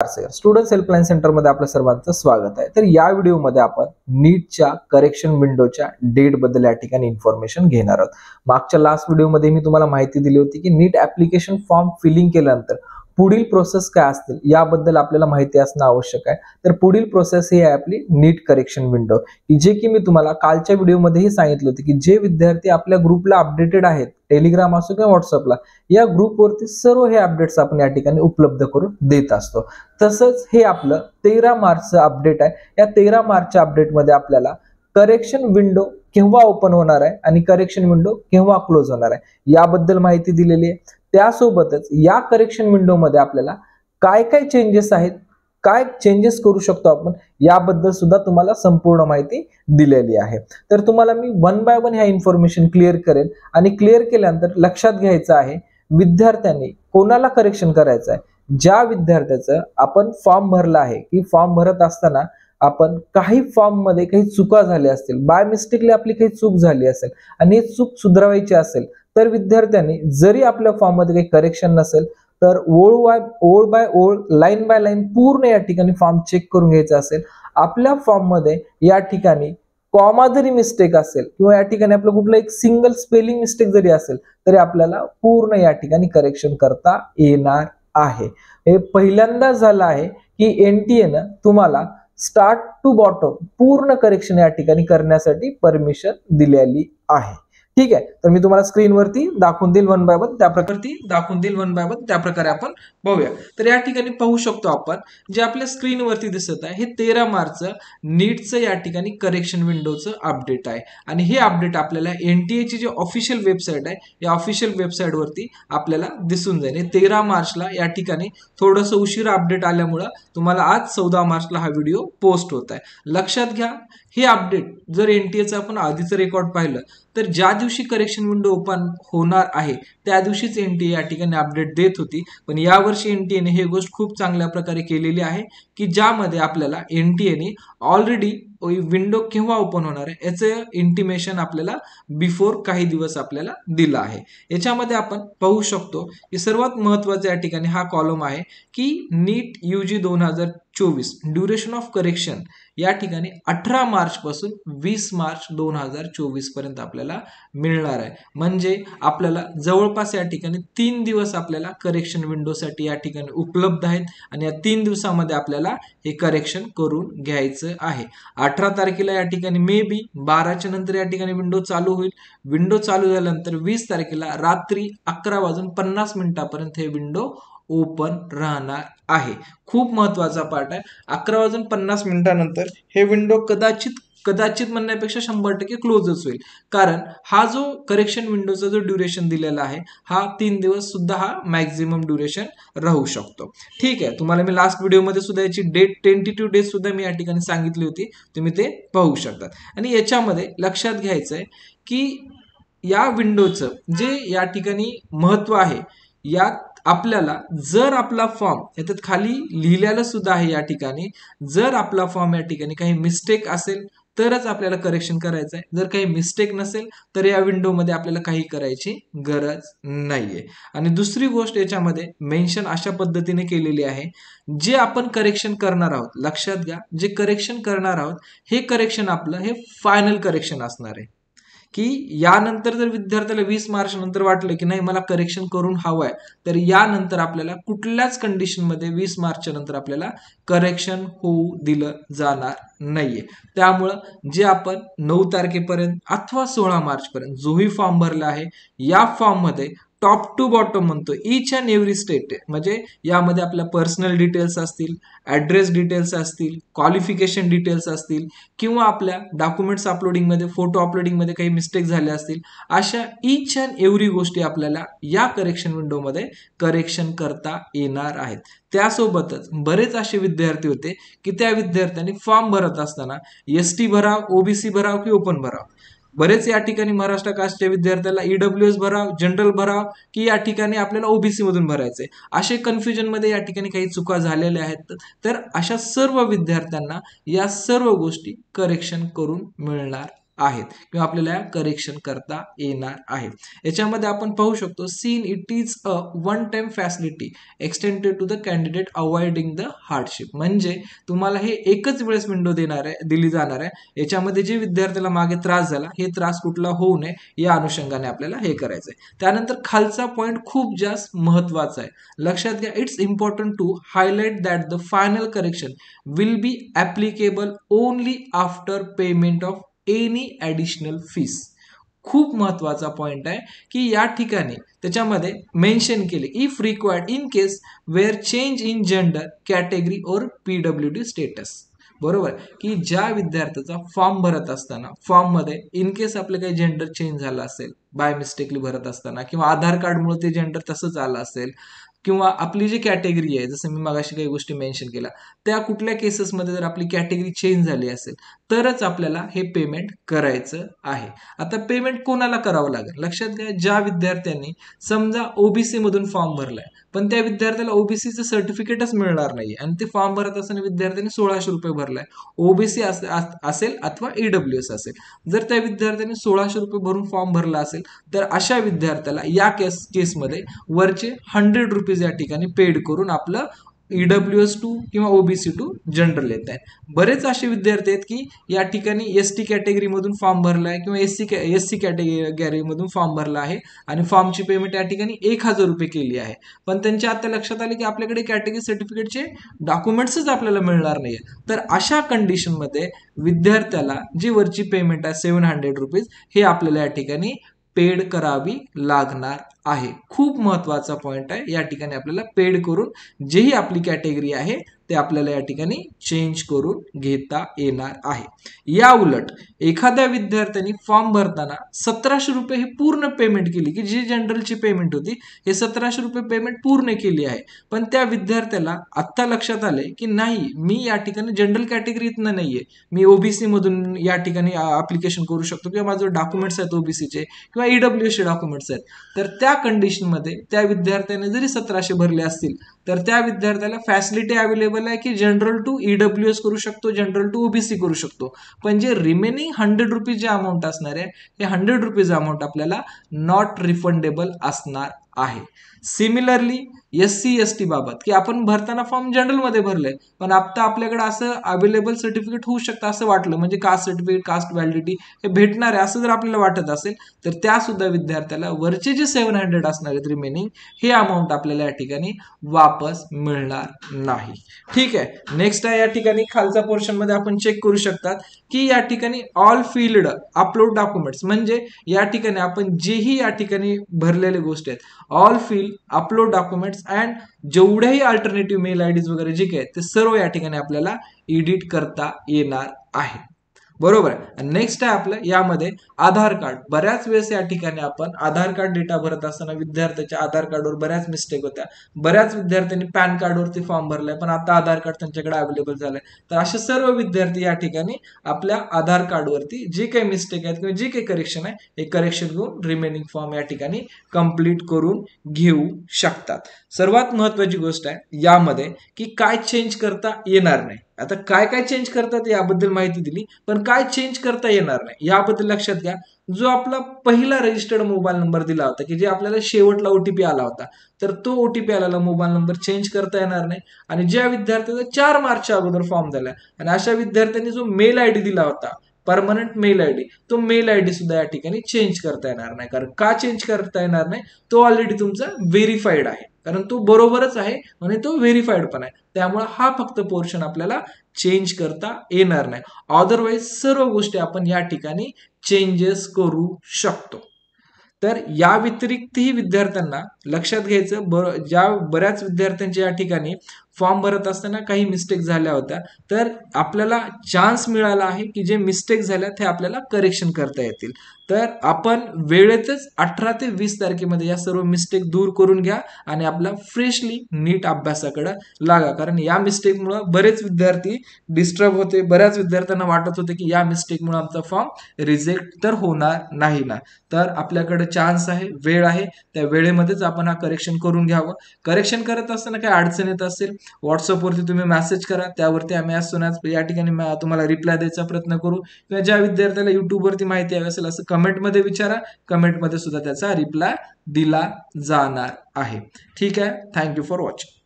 Students helpline centre मध्ये आपल्या सर्वांचं स्वागत आहे। तर या व्हिडिओमध्ये आपण नीटच्या करेक्शन विंडोच्या डेट बद्दल या ठिकाणी इन्फॉर्मेशन घेणार आहोत। मागच्या लास्ट व्हिडिओमध्ये मी तुम्हाला माहिती दिली होती की नीट ऍप्लिकेशन फॉर्म फिलिंग केल्यानंतर पुढील प्रोसेस काय असतील याबद्दल आपल्याला माहिती असणं आवश्यक आहे। तर पुढील प्रोसेस ही आहे आपली नीट करेक्शन विंडो, जे की मी तुम्हाला कालच्या व्हिडिओमध्येही सांगितलं होतं की जे विद्यार्थी आपल्या ग्रुपला अपडेटेड आहेत, टेलिग्राम असो किंवा व्हॉट्सअपला, या ग्रुपवरती सर्व हे अपडेट्स आपण या ठिकाणी उपलब्ध करून देत असतो। तसंच हे आपलं 13 मार्चचं अपडेट आहे। या 13 मार्चच्या अपडेटमध्ये आपल्याला करेक्शन विंडो केव्हा ओपन होणार आहे आणि करेक्शन विंडो केव्हा क्लोज होणार आहे याबद्दल माहिती दिलेली आहे। त्यासोबतच या करेक्शन विंडो मध्ये आपल्याला काय काय चेंजेस आहेत, काय चेंजेस करू शकतो आपण, याबद्दल सुद्धा तुम्हाला संपूर्ण माहिती दिलेली आहे। तर तुम्हाला मी वन बाय वन ह्या इन्फॉर्मेशन क्लिअर करेल आणि क्लिअर केल्यानंतर लक्षात घ्यायचं आहे विद्यार्थ्यांनी कोणाला करेक्शन करायचं आहे। ज्या विद्यार्थ्याचं आपण फॉर्म भरला आहे की फॉर्म भरत असताना आपण काही फॉर्म मध्ये काही चुका झाल्या असतील, बाय मिस्टेकली आपली काही चूक झाली असेल आणि ही चूक सुधारायची असेल, तर विद्यार्थ्यांनी जरी आपल्या फॉर्म मध्ये काही करेक्शन नसेल तर ओळ बाय ओळ, लाईन बाय लाईन पूर्ण या ठिकाणी फॉर्म चेक करून घ्यायचा असेल। आपल्या फॉर्म मध्ये या ठिकाणी कॉमा जरी मिस्टेक असेल किंवा या ठिकाणी आपलं कुठलं एक सिंगल स्पेलिंग मिस्टेक जरी असेल तरी आपल्याला पूर्ण या ठिकाणी करेक्शन करता येणार आहे। हे पहिल्यांदा झालं आहे की एनटीए न तुम्हाला स्टार्ट टू बॉटम पूर्ण करेक्शन या ठिकाणी करण्यासाठी परमिशन दिलेली आहे। ठीक आहे, तर मी तुम्हाला स्क्रीनवरती दाखवून देईल वन बाय वन, त्याप्रकारे आपण बघूया। तर या ठिकाणी पाहू शकतो आपण जे आपल्या स्क्रीनवरती दिसत आहे हे 13 मार्चचं नीटचं या ठिकाणी करेक्शन विंडोचं अपडेट आहे आणि हे अपडेट आपल्याला एनटीएची जी ऑफिशियल वेबसाईट आहे या ऑफिशियल वेबसाईटवरती आपल्याला दिसून जाईल। 13 मार्चला या ठिकाणी थोडंसं उशिरा अपडेट आल्यामुळं तुम्हाला आज 14 मार्चला हा व्हिडिओ पोस्ट होत आहे। लक्षात घ्या, हे अपडेट जर एनटीएचं आपण आधीचं रेकॉर्ड पाहिलं तर ज्या दिवशी करेक्शन विंडो ओपन होणार आहे त्या दिवशीच एनटीए या ठिकाणी अपडेट देत होती, पण यावर्षी एनटीएने हे गोष्ट खूप चांगल्या प्रकारे केलेली आहे की ज्यामध्ये आपल्याला एनटीएने ऑलरेडी विंडो केव्हा ओपन होणार आहे याचं इंटिमेशन आपल्याला बिफोर काही दिवस आपल्याला दिलं आहे। याच्यामध्ये आपण पाहू शकतो की सर्वात महत्वाचा या ठिकाणी हा कॉलम आहे की नीट यूजी 2024 ड्युरेशन ऑफ करेक्शन या ठिकाणी 18 मार्च पासून 20 मार्च 2024 पर्यंत आपल्याला मिळणार आहे। म्हणजे आपल्याला जवळपास या ठिकाणी 3 दिवस आपल्याला करेक्शन विंडोसाठी या ठिकाणी उपलब्ध आहेत आणि या 3 दिवसामध्ये आपल्याला हे करेक्शन करून घ्यायचं आहे। 18 तारखेला या ठिकाणी मे बी 12च्या नंतर या ठिकाणी विंडो चालू होईल। विंडो चालू झाल्यानंतर 20 तारखेला रात्री 11:50 हे विंडो ओपन राहणार आहे। खूप महत्वाचा पार्ट आहे। 11:50 हे विंडो कदाचित म्हणण्यापेक्षा 100% क्लोजच होईल, कारण हा जो करेक्शन विंडोचा जो ड्युरेशन दिलेला आहे हा 3 दिवस सुद्धा हा मॅक्झिमम ड्युरेशन राहू शकतो। ठीक आहे, तुम्हाला मी लास्ट व्हिडिओमध्ये सुद्धा याची डेट टेंटेटिव्ह डेट सुद्धा मी या ठिकाणी सांगितली होती, तुम्ही ते पाहू शकता। आणि याच्यामध्ये लक्षात घ्यायचं आहे की या विंडोचं जे या ठिकाणी महत्व आहे, यात आपल्याला जर आपला फॉर्म याच्यात खाली लिहिलेलं सुद्धा आहे या ठिकाणी, जर आपला फॉर्म या ठिकाणी काही मिस्टेक असेल तरच आपल्याला करेक्शन करायचं आहे, जर काही मिस्टेक नसेल तर या विंडोमध्ये आपल्याला काही करायची गरज नाहीये। आणि दुसरी गोष्ट याच्यामध्ये मेन्शन अशा पद्धतीने केलेली आहे, जे आपण करेक्शन करणार आहोत, लक्षात घ्या, जे करेक्शन करणार आहोत हे करेक्शन आपलं हे फायनल करेक्शन असणार आहे की यानंतर जर विद्यार्थ्याला 20 मार्च नंतर वाटलं की नाही मला करेक्शन करून हवंय, तर यानंतर आपल्याला कुठल्याच कंडिशनमध्ये 20 मार्चच्या नंतर आपल्याला करेक्शन होऊ दिलं जाणार नाहीये। त्यामुळं जे आपण 9 तारखेपर्यंत अथवा 16 मार्च पर्यंत जोही फॉर्म भरला आहे या फॉर्म मध्ये टॉप टू बॉटम म्हणतो ईच अँड एव्हरी स्टेट, म्हणजे यामध्ये आपल्या पर्सनल डिटेल्स असतील, ऍड्रेस डिटेल्स असतील, क्वालिफिकेशन डिटेल्स असतील किंवा आपल्या डॉक्युमेंट्स अपलोडिंगमध्ये, फोटो अपलोडिंगमध्ये काही मिस्टेक झाल्या असतील, अशा ईच अँड एव्हरी गोष्टी आपल्याला या करेक्शन विंडोमध्ये करेक्शन करता येणार आहेत। त्यासोबतच बरेच असे विद्यार्थी होते की त्या विद्यार्थ्यांनी फॉर्म भरत असताना एसटी भराव, ओबीसी भराव की ओपन भराव, बरेच या ठिकाणी महाराष्ट्र कास्टच्या विद्यार्थ्याला ईडब्ल्यूएस भराव, जनरल भराव की या ठिकाणी आपल्याला ओबीसी मधून भरायचे, असे कन्फ्युजन मध्ये या ठिकाणी काही चुका झालेल्या आहेत। तर अशा सर्व विद्यार्थ्यांना या सर्व गोष्टी करेक्शन करून मिळणार आहेत किंवा आपल्याला करेक्शन करता येणार आहे. याच्यामध्ये आपण पाहू शकतो seen it is a one time facility extended to the candidate avoiding the hardship. म्हणजे तुम्हाला हे एकच वेळेस विंडो दिली जाणार आहे. याच्यामध्ये जे विद्यार्थ्याला मागे त्रास झाला हे त्रास कुठला होऊ नये या अनुषंगाने आपल्याला हे करायचंय. त्यानंतर खालचा पॉइंट खूप जास्त महत्वाचा आहे, लक्षात घ्या. It's important to highlight that the final correction will be applicable only after payment of any additional fees. खूप महत्वाचा पॉइंट आहे की या ठिकाणी त्याच्यामध्ये मेन्शन केले if required in case where change in gender category और PWD स्टेटस. बरोबर, की ज्या विद्यार्थ्याचा फॉर्म भरत असताना फॉर्म मध्ये इन केस आपलं काही जेंडर चेंज झालं असेल बाय मिस्टेकली भरत असताना, किंवा आधार कार्डमुळे ते जेंडर तसंच आलं असेल, किंवा आपली जी कॅटेगरी आहे जसं मी मगाशी काही गोष्टी मेन्शन केल्या त्या कुठल्या केसेसमध्ये जर आपली कॅटेगरी चेंज झाली असेल तरच आपल्याला हे पेमेंट करायचं आहे. आता पेमेंट कोणाला करावं लागेल, लक्षात घ्या. ज्या विद्यार्थ्यांनी समजा ओबीसी मधून फॉर्म भरलाय पण त्या विद्यार्थ्याला ओबीसीचं सर्टिफिकेटच मिळणार नाही आणि ते फॉर्म भरत असताना विद्यार्थ्यांनी 1600 रुपये भरलाय, ओबीसी असेल अथवा ईडब्ल्यूएस असेल, जर त्या विद्यार्थ्यांनी 1600 रुपये भरून फॉर्म भरला असेल तर अशा विद्यार्थ्याला या केसमध्ये वरचे 100 रुपीज या ठिकाणी पेड करून आपलं ईडब्ल्यूएस 2 किंवा ओबीसी 2 जनरल येत आहे. बरेच असे विद्यार्थी आहेत की या ठिकाणी एसटी कॅटेगरी मधून फॉर्म भरला आहे किंवा एससी कॅटेगरी मधून फॉर्म भरला आहे आणि फॉर्मची पेमेंट या ठिकाणी 1000 रुपये केली आहे, पण त्यांच्या आता लक्षात आले की आपल्याकडे कॅटेगरी सर्टिफिकेटचे डॉक्युमेंट्सच आपल्याला मिळणार नाहीये. तर अशा कंडिशन मध्ये विद्यार्थ्याला जी वरची पेमेंट आहे 700 रुपीज हे आपल्याला या ठिकाणी पेड करावी लागणार आहे. खूप महत्वाचा पॉइंट आहे, या ठिकाणी आपल्याला पेड करून जेही आपली कॅटेगरी आहे ते आपल्याला या ठिकाणी चेंज करून घेता येणार आहे. या उलट एखाद्या विद्यार्थ्यांनी फॉर्म भरताना 1700 रुपये ही पूर्ण पेमेंट केली, की जी जनरलची पेमेंट होती हे 1700 रुपये पेमेंट पूर्ण केली आहे, पण त्या विद्यार्थ्याला आत्ता लक्षात आले की नाही मी या ठिकाणी जनरल कॅटेगरीतनं नाहीये, मी ओबीसी मधून या ठिकाणी ऍप्लिकेशन करू शकतो किंवा माझे डॉक्युमेंट्स आहेत ओबीसीचे किंवा ईडब्ल्यूएसचे डॉक्युमेंट्स आहेत, तर त्या कंडिशन मध्ये त्या विद्यार्थ्याने जरी 1700 भरले असतील तर त्या विद्यार्थ्याला फॅसिलिटी अवेलेबल आहे की जनरल टू ईडब्ल्यूएस करू शकतो, जनरल टू ओबीसी करू शकतो, पण जे रिमेनिंग 100 रुपीज जे अमाऊंट असणार आहे हे 100 रुपीज अमाऊंट आपल्याला नॉट रिफंडेबल असणार आहे. सिमिलरली SC ST बाबत की आपण भरताना फॉर्म जनरल मध्ये भरले पण आता आपल्याकडे असं अवेलेबल सर्टिफिकेट होऊ शकतं असं वाटलं, म्हणजे कास्ट सर्टिफिकेट कास्ट व्हॅलिडिटी हे भेटणार आहे असं जर आपल्याला वाटत असेल तर त्या सुद्धा विद्यार्थ्याला वरचे जे 700 असणार आहेत रिमेनिंग हे अमाऊंट आपल्याला या ठिकाणी वापस मिळणार नाही. ठीक आहे, नेक्स्ट आहे या ठिकाणी खालच्या पोर्शन मध्ये आपण चेक करू शकतात की या ठिकाणी ऑल फील्ड अपलोड डॉक्युमेंट्स, म्हणजे या ठिकाणी आपण जेही या ठिकाणी भरलेले गोष्टी आहेत all field upload documents and जेवढेही अल्टरनेटिव्ह मेल आयडीज वगैरे जे काही ते सर्व या ठिकाणी आपल्याला एडिट करता येणार आहे. बरोबर आहे. नेक्स्ट आहे आपलं यामध्ये आधार कार्ड. बऱ्याच वेळेस या ठिकाणी आपण आधार कार्ड डेटा भरत असताना विद्यार्थ्याच्या आधार कार्डवर बऱ्याच मिस्टेक होत्या. बऱ्याच विद्यार्थ्यांनी पॅन कार्डवरती फॉर्म भरलाय पण आता आधार कार्ड त्यांच्याकडे अवेलेबल झालंय, तर असे सर्व विद्यार्थी या ठिकाणी आपल्या आधार कार्डवरती जे काही मिस्टेक आहेत किंवा जे काही करेक्शन आहे हे करेक्शन घेऊन रिमेनिंग फॉर्म या ठिकाणी कंप्लीट करून घेऊ शकतात. सर्वात महत्वाची गोष्ट आहे यामध्ये की काय चेंज करता येणार नाही. आता काय काय चेंज करतात याबद्दल माहिती दिली, पण काय चेंज करता येणार नाही याबद्दल लक्षात घ्या. जो आपला पहिला रजिस्टर्ड मोबाईल नंबर दिला होता की जे आपल्याला शेवटला ओटीपी आला होता, तर तो ओटीपी आलेला मोबाईल नंबर चेंज करता येणार नाही. आणि ज्या विद्यार्थ्याचा 4 मार्चच्या अगोदर फॉर्म झाला आणि अशा विद्यार्थ्यांनी जो मेल आयडी दिला होता परमनंट मेल आयडी, तो मेल आयडी सुद्धा या ठिकाणी चेंज करता येणार नाही. कारण का चेंज करता येणार नाही, तो ऑलरेडी तुमचा व्हेरीफाईड आहे, कारण तो बरोबरच आहे आणि तो व्हेरीफाईड पण आहे, त्यामुळे हा फक्त पोर्शन आपल्याला चेंज करता येणार नाही. अदरवाईज सर्व गोष्टी आपण या ठिकाणी चेंजेस करू शकतो. तर या व्यतिरिक्तही विद्यार्थ्यांना लक्षात घ्यायचं, ज्या बऱ्याच विद्यार्थ्यांच्या या ठिकाणी फॉर्म भरत असताना काही मिस्टेक झाल्या होत्या, तर आपल्याला चान्स मिळाला आहे की जे मिस्टेक झाल्या ते आपल्याला करेक्शन करता येतील. तर आपण वेळेतच 18 ते 20 तारखेमध्ये या सर्व मिस्टेक दूर करून घ्या आणि आपला फ्रेशली नीट अभ्यासाकडे लागा. कारण या मिस्टेकमुळे बरेच विद्यार्थी डिस्टर्ब होते, बऱ्याच विद्यार्थ्यांना वाटत होते की या मिस्टेकमुळे आमचा फॉर्म रिजेक्ट तर होणार नाही ना. तर आपल्याकडे चान्स आहे, वेळ आहे, त्या वेळेमध्येच आपण हा करेक्शन करून घ्यावं. करेक्शन करत असताना काही अडचण येत असेल व्हॉट्सअपवरती तुम्ही मेसेज करा, त्यावरती आम्ही आज या ठिकाणी तुम्हाला रिप्लाय द्यायचा प्रयत्न करू, किंवा ज्या विद्यार्थ्याला युट्यूबवरती माहिती हवी असेल असं कमेंटमध्ये विचारा, कमेंटमध्ये सुद्धा त्याचा रिप्लाय दिला जाणार आहे. ठीक आहे, थँक्यू फॉर वॉचिंग.